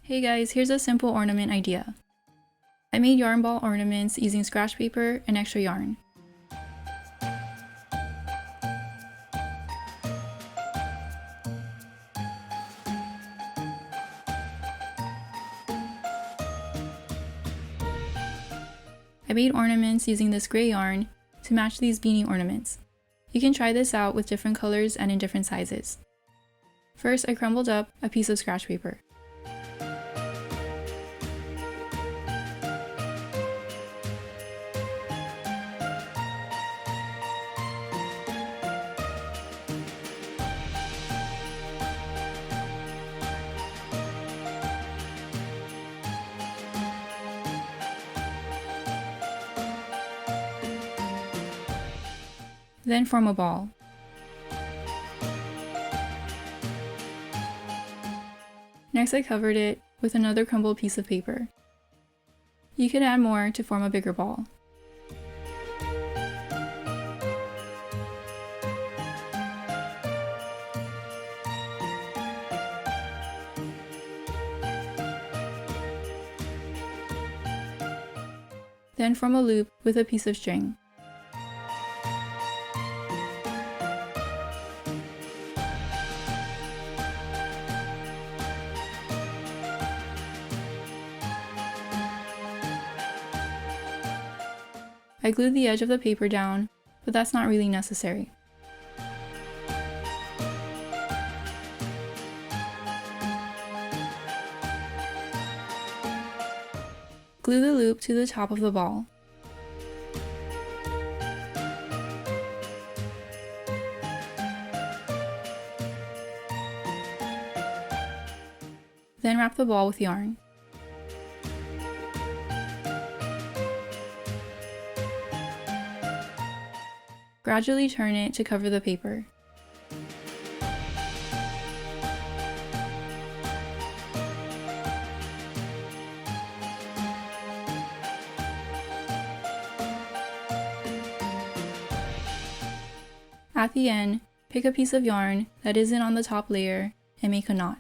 Hey guys, here's a simple ornament idea. I made yarn ball ornaments using scratch paper and extra yarn. I made ornaments using this gray yarn to match these beanie ornaments. You can try this out with different colors and in different sizes. First, I crumbled up a piece of scratch paper. Then form a ball. Next, I covered it with another crumbled piece of paper. You could add more to form a bigger ball. Then form a loop with a piece of string. I glued the edge of the paper down, but that's not really necessary. Glue the loop to the top of the ball. Then wrap the ball with yarn. Gradually turn it to cover the paper. At the end, pick a piece of yarn that isn't on the top layer and make a knot.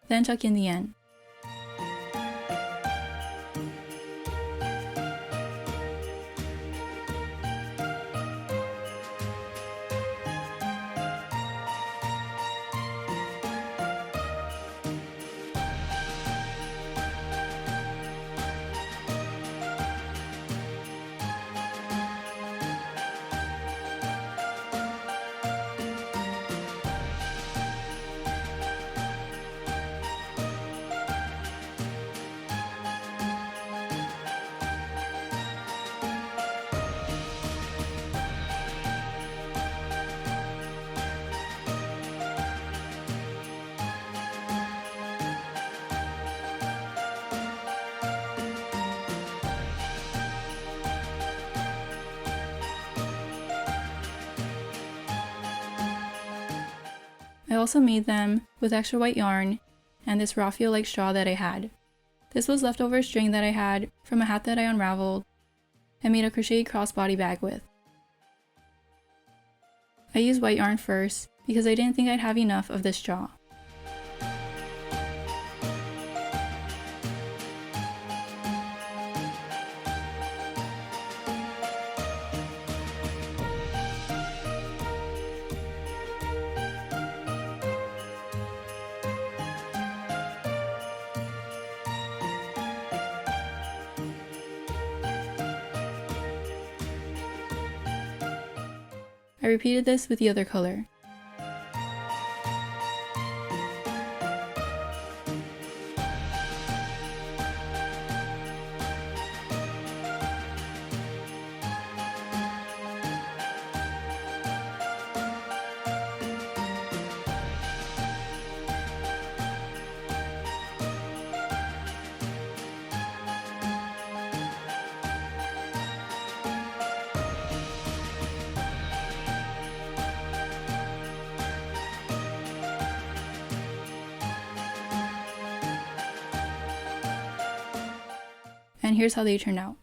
Then tuck in the end. I also made them with extra white yarn and this raffia-like straw that I had. This was leftover string that I had from a hat that I unraveled and made a crocheted crossbody bag with. I used white yarn first because I didn't think I'd have enough of this straw. I repeated this with the other color. and here's how they turned out.